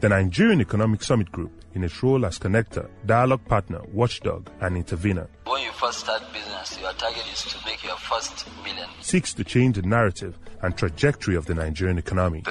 The Nigerian Economic Summit Group, in its role as connector, dialogue partner, watchdog, and intervener, when you first start business, your target is to make your first million. Seeks to change the narrative and trajectory of the Nigerian economy.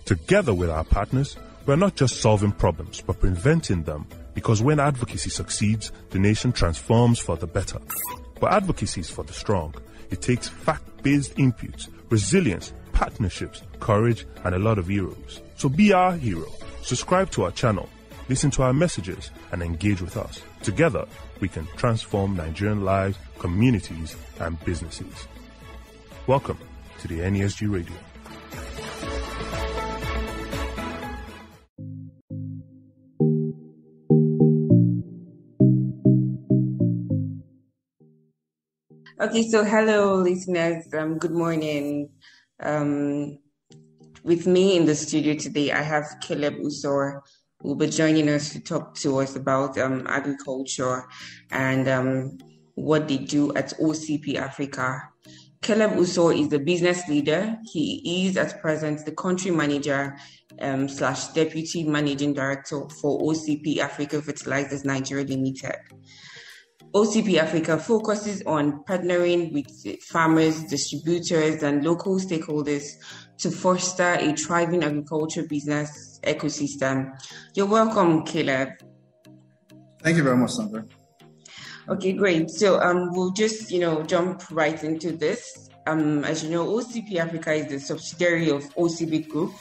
Together with our partners, we're not just solving problems, but preventing them, because when advocacy succeeds, the nation transforms for the better. But advocacy is for the strong. It takes fact-based inputs, resilience, partnerships, courage, and a lot of heroes. So be our hero. Subscribe to our channel, listen to our messages, and engage with us. Together, we can transform Nigerian lives, communities, and businesses. Welcome to the NESG Radio. Okay, so hello, listeners. Good morning. With me in the studio today, I have Caleb Usor, who will be joining us to talk to us about agriculture and what they do at OCP Africa. Caleb Usor is the business leader. He is at present the country manager / deputy managing director for OCP Africa Fertilizers Nigeria Limited. OCP Africa focuses on partnering with farmers, distributors, and local stakeholders to foster a thriving agriculture business ecosystem. You're welcome, Caleb. Thank you very much, Sandra. Okay, great. So we'll just, jump right into this. As you know, OCP Africa is the subsidiary of OCB Group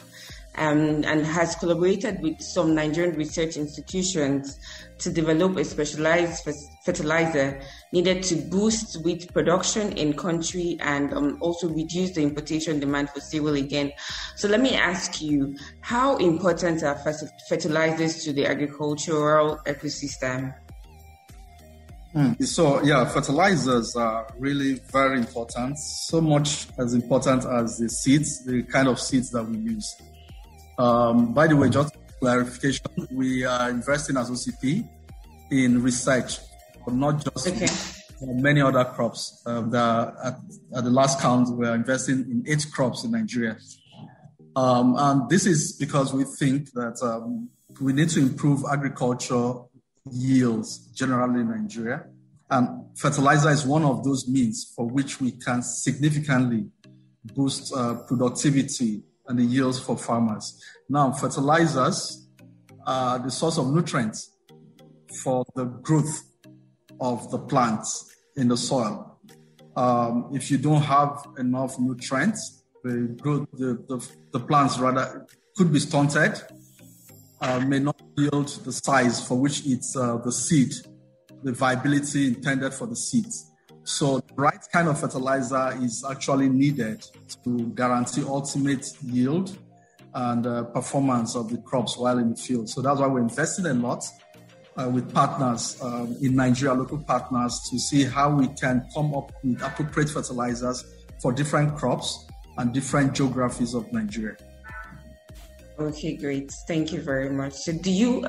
and has collaborated with some Nigerian research institutions to develop a specialized fertilizer needed to boost wheat production in country and also reduce the importation demand for cereal again. So let me ask you, how important are fertilizers to the agricultural ecosystem? So, fertilizers are really very important, so much as important as the seeds, the kind of seeds that we use. By the way, just clarification, we are investing as OCP in research, but not just many other crops. At the last count, we are investing in 8 crops in Nigeria. And this is because we think that we need to improve agriculture yields generally in Nigeria. And fertilizer is one of those means for which we can significantly boost productivity and the yields for farmers. Now, fertilizers are the source of nutrients for the growth of the plants in the soil. If you don't have enough nutrients, the growth, the plants rather could be stunted, may not yield the size for which it's the seed, the viability intended for the seeds. So the right kind of fertilizer is actually needed to guarantee ultimate yield and performance of the crops while in the field. So that's why we're investing a lot with partners in Nigeria, local partners, to see how we can come up with appropriate fertilizers for different crops and different geographies of Nigeria. Okay, great. Thank you very much. So do you,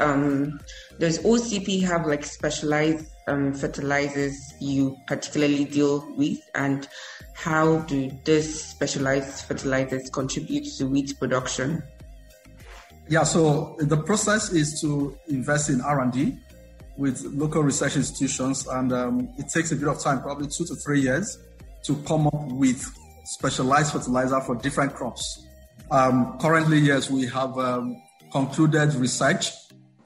does OCP have specialized fertilizers you particularly deal with, and how do these specialized fertilizers contribute to wheat production? Yeah, so the process is to invest in R&D with local research institutions, and it takes a bit of time, probably 2 to 3 years, to come up with specialized fertilizer for different crops. Currently, yes, we have concluded research,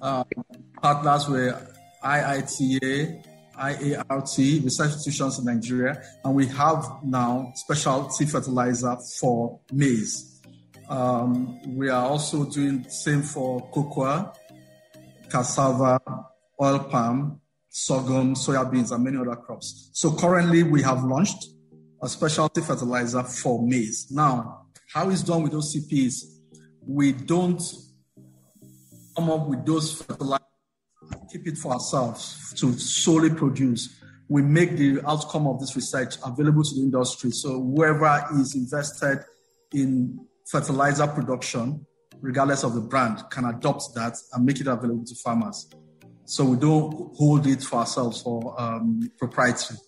partners with IITA, IART, research institutions in Nigeria, and we have now specialty fertilizer for maize. We are also doing the same for cocoa, cassava, oil palm, sorghum, soybeans, and many other crops. So currently, we have launched a specialty fertilizer for maize. Now, how it's done with OCPs, we don't come up with those fertilizers, keep it for ourselves to solely produce. We make the outcome of this research available to the industry. So whoever is invested in fertilizer production, regardless of the brand, can adopt that and make it available to farmers. So we don't hold it for ourselves for proprietary.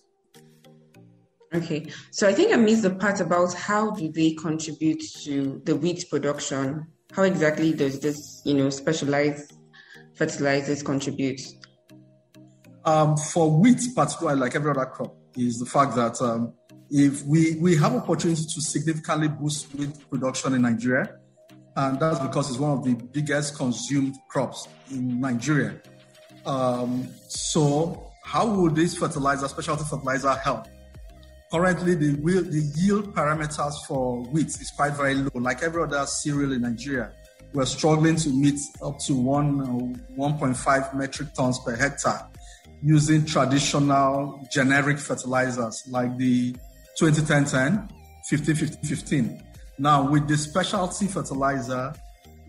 Okay, so I think I missed the part about how do they contribute to the wheat production. How exactly does this, specialized fertilizers contribute? For wheat, particularly like every other crop, is the fact that if we have opportunity to significantly boost wheat production in Nigeria, and that's because it's one of the biggest consumed crops in Nigeria. So how would this fertilizer, specialty fertilizer, help? Currently, the yield parameters for wheat is quite very low. Like every other cereal in Nigeria, we're struggling to meet up to 1.5 metric tons per hectare using traditional generic fertilizers like the 20-10-10, 15-15-15. Now, with the specialty fertilizer,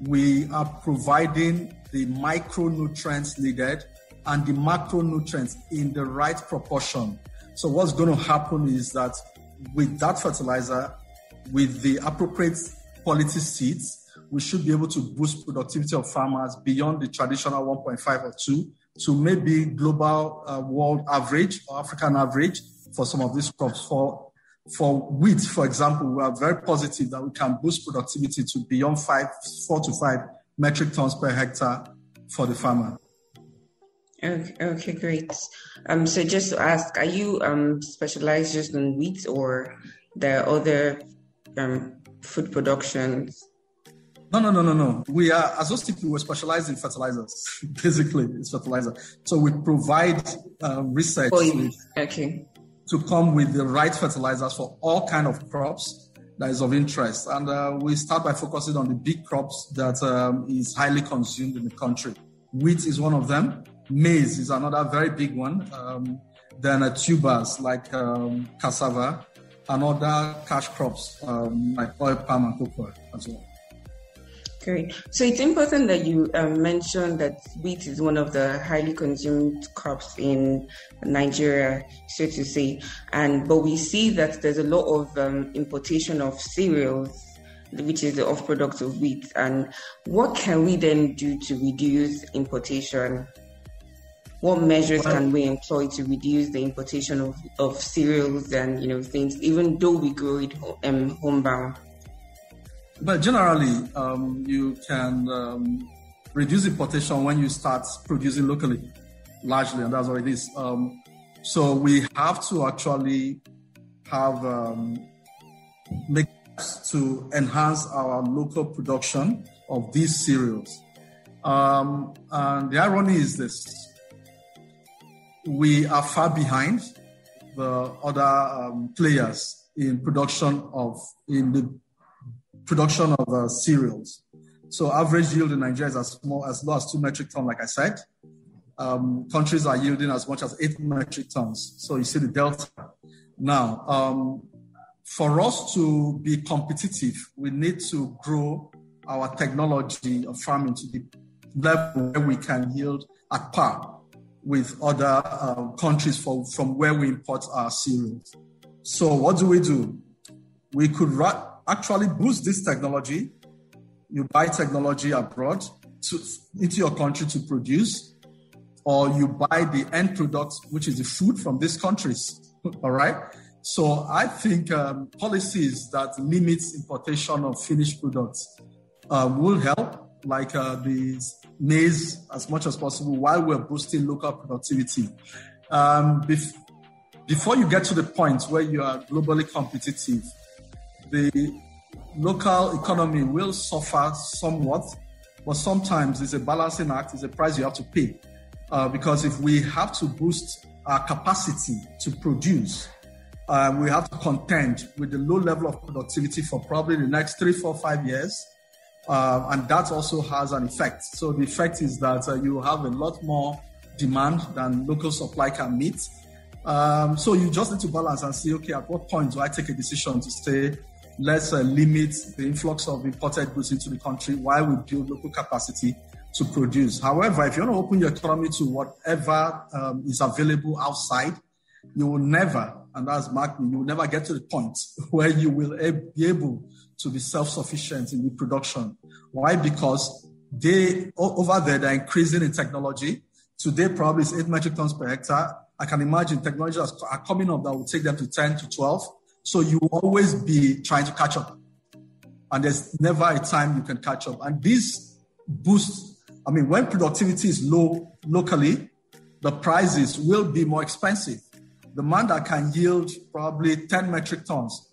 we are providing the micronutrients needed and the macronutrients in the right proportion. So what's going to happen is that with that fertilizer, with the appropriate quality seeds, we should be able to boost productivity of farmers beyond the traditional 1.5 or 2 to maybe global world average or African average for some of these crops. For wheat, for example, we are very positive that we can boost productivity to beyond 4 to 5 metric tons per hectare for the farmer. Okay, great. So just to ask, are you specialized just in wheat, or there are other food productions? No. We are, as OCP, we're specialized in fertilizers. Basically, it's fertilizer. So we provide research to come with the right fertilizers for all kind of crops that is of interest. And we start by focusing on the big crops that is highly consumed in the country. Wheat is one of them. Maize is another very big one. Then tubers like cassava and other cash crops like oil palm and cocoa as well. Great. So it's important that you mentioned that wheat is one of the highly consumed crops in Nigeria, so to say. But we see that there's a lot of importation of cereals, which is the off-product of wheat. And what can we then do to reduce importation? What measures can we employ to reduce the importation of cereals and things, even though we grow it homebound? But generally, you can reduce importation when you start producing locally, largely, and that's what it is. So we have to actually have make to enhance our local production of these cereals. And the irony is this. We are far behind the other players in the production of cereals. So average yield in Nigeria is as low as 2 metric tons, like I said. Countries are yielding as much as 8 metric tons. So you see the delta. Now, for us to be competitive, we need to grow our technology of farming to the level where we can yield at par with other countries from where we import our cereals. So what do? We could actually boost this technology. You buy technology abroad into your country to produce, or you buy the end product, which is the food from these countries. All right. So I think policies that limit importation of finished products will help, like these maize as much as possible while we're boosting local productivity. Before you get to the point where you are globally competitive, the local economy will suffer somewhat, but sometimes it's a balancing act, it's a price you have to pay. Because if we have to boost our capacity to produce, we have to contend with the low level of productivity for probably the next 3, 4, 5 years. And that also has an effect. So the effect is that you have a lot more demand than local supply can meet. So you just need to balance and see, okay, at what point do I take a decision to say, let's limit the influx of imported goods into the country while we build local capacity to produce. However, if you want to open your economy to whatever is available outside, you will never, and that's marked me, you will never get to the point where you will be able to be self-sufficient in the production. Why? Because over there, they're increasing in technology. Today, probably it's 8 metric tons per hectare. I can imagine technologies are coming up that will take them to 10 to 12. So you will always be trying to catch up. And there's never a time you can catch up. And this boosts, when productivity is low locally, the prices will be more expensive. The man that can yield probably 10 metric tons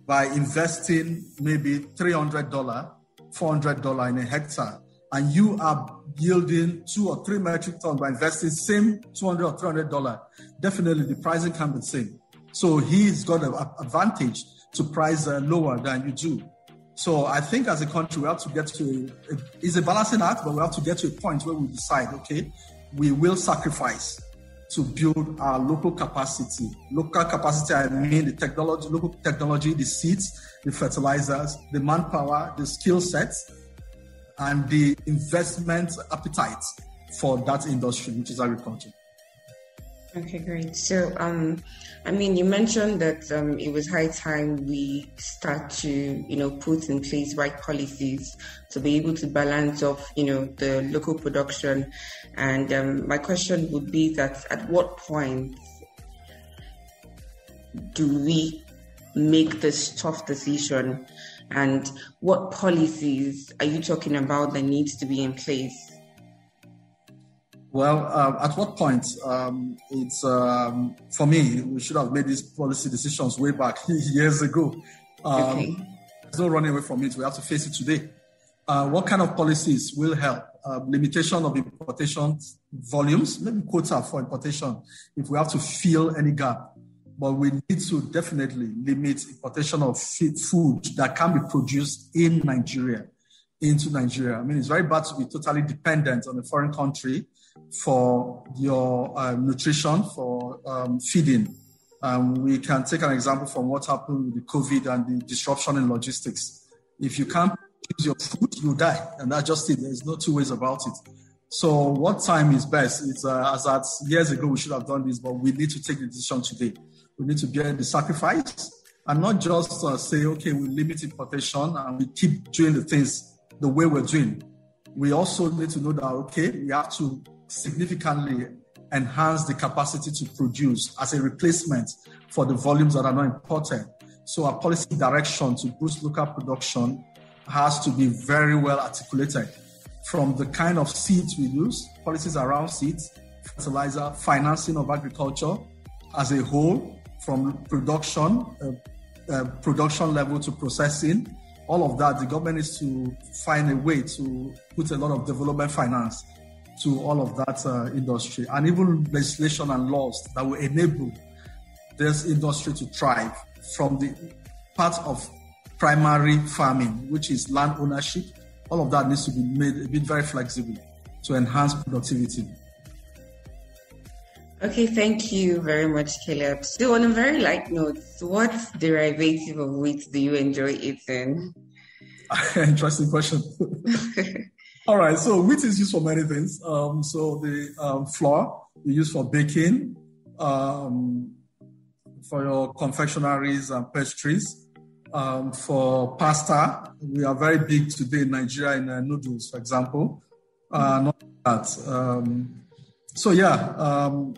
by investing maybe $300, $400 in a hectare, and you are yielding 2 or 3 metric tons by investing same $200 or $300, definitely the pricing can be the same. So he's got an advantage to price lower than you do. So I think as a country, we have to get to it's a balancing act, but we have to get to a point where we decide, okay, we will sacrifice to build our local capacity. Local capacity, I mean the technology, local technology, the seeds, the fertilizers, the manpower, the skill sets, and the investment appetite for that industry, which is agriculture. Okay, great. So, you mentioned that it was high time we start to, put in place right policies to be able to balance off, the local production. And my question would be that at what point do we make this tough decision? And what policies are you talking about that needs to be in place? Well, at what point? It's for me, we should have made these policy decisions way back years ago. Okay. There's no running away from it. We have to face it today. What kind of policies will help? Limitation of importation volumes, maybe quota for importation if we have to fill any gap. But we need to definitely limit importation of food that can be produced in Nigeria into Nigeria. It's very bad to be totally dependent on a foreign country for your nutrition, for feeding. We can take an example from what happened with the COVID and the disruption in logistics. If you can't produce your food, you die. And that's just it. There's no two ways about it. So what time is best? It's as at years ago, we should have done this, but we need to take the decision today. We need to bear the sacrifice and not just say, okay, we limit importation and we keep doing the things the way we're doing. We also need to know that, okay, we have to significantly enhance the capacity to produce as a replacement for the volumes that are not imported. So our policy direction to boost local production has to be very well articulated, from the kind of seeds we use, policies around seeds, fertilizer, financing of agriculture as a whole, from production level to processing. All of that, the government needs to find a way to put a lot of development finance to all of that industry, and even legislation and laws that will enable this industry to thrive, from the part of primary farming, which is land ownership. All of that needs to be made a bit very flexible to enhance productivity. Okay, thank you very much, Caleb. So on a very light note, what derivative of wheat do you enjoy eating? Interesting question. All right, so wheat is used for many things. So the flour you use for baking, for your confectionaries and pastries, for pasta. We are very big today in Nigeria in noodles, for example. Not that.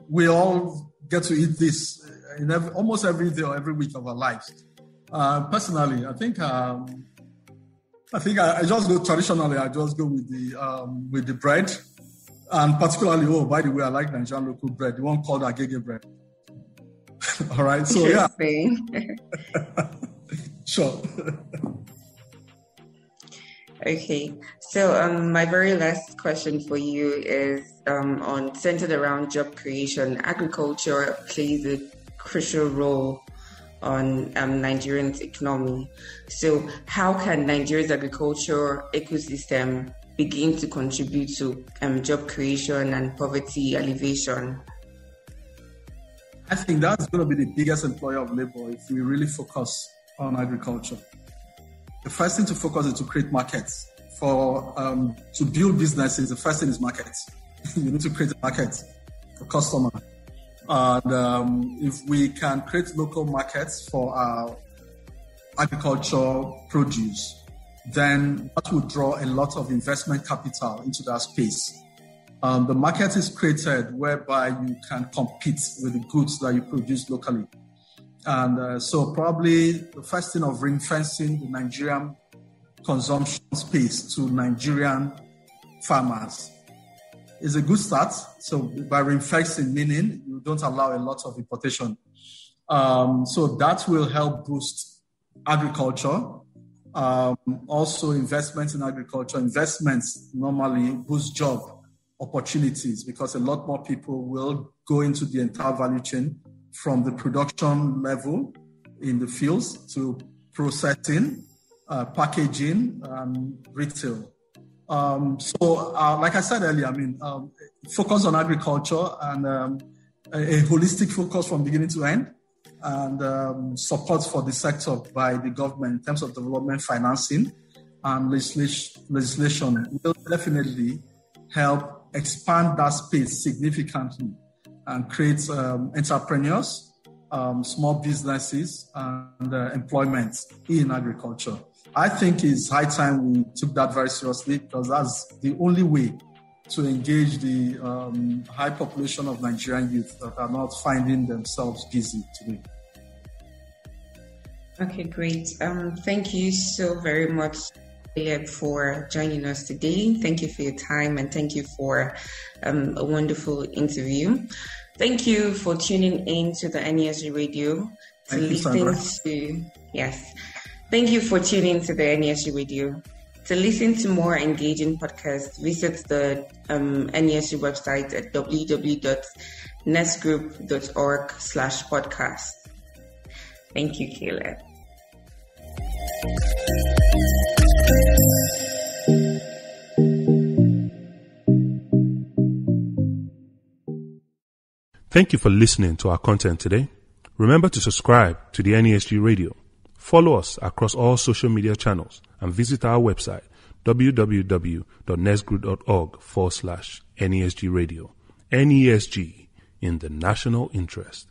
We all get to eat this in almost every day or every week of our lives. Personally, I think I just go traditionally. I just go with the bread, and particularly, oh, by the way, I like Nigerian local bread, the one called Agege bread. All right, so yeah, sure. Okay, so my very last question for you is centered around job creation. Agriculture plays a crucial role on Nigerians' economy. So how can Nigeria's agriculture ecosystem begin to contribute to job creation and poverty alleviation? I think that's going to be the biggest employer of labor if we really focus on agriculture. The first thing to focus is to create markets. To build businesses, the first thing is markets. You need to create a market for customers. And if we can create local markets for our agriculture produce, then that will draw a lot of investment capital into that space. The market is created whereby you can compete with the goods that you produce locally. And so probably the first thing of ring fencing the Nigerian consumption space to Nigerian farmers. It's a good start. So by reinforcing, meaning you don't allow a lot of importation. So that will help boost agriculture. Also, investments in agriculture, investments normally boost job opportunities because a lot more people will go into the entire value chain from the production level in the fields to processing, packaging, retail. Like I said earlier, focus on agriculture and a holistic focus from beginning to end, and support for the sector by the government in terms of development financing and legislation will definitely help expand that space significantly and create entrepreneurs, small businesses, and employment in agriculture. I think it's high time we took that very seriously because that's the only way to engage the high population of Nigerian youth that are not finding themselves busy today. Okay, great. Thank you so very much, Caleb, for joining us today. Thank you for your time and thank you for a wonderful interview. Thank you for tuning in to the NESG Radio to listen to. Yes. Thank you for tuning to the NESG Radio. To listen to more engaging podcasts, visit the NESG website at www.nesgroup.org/podcast. Thank you, Caleb. Thank you for listening to our content today. Remember to subscribe to the NESG Radio. Follow us across all social media channels and visit our website www.nesgroup.org/NESG Radio. NESG in the national interest.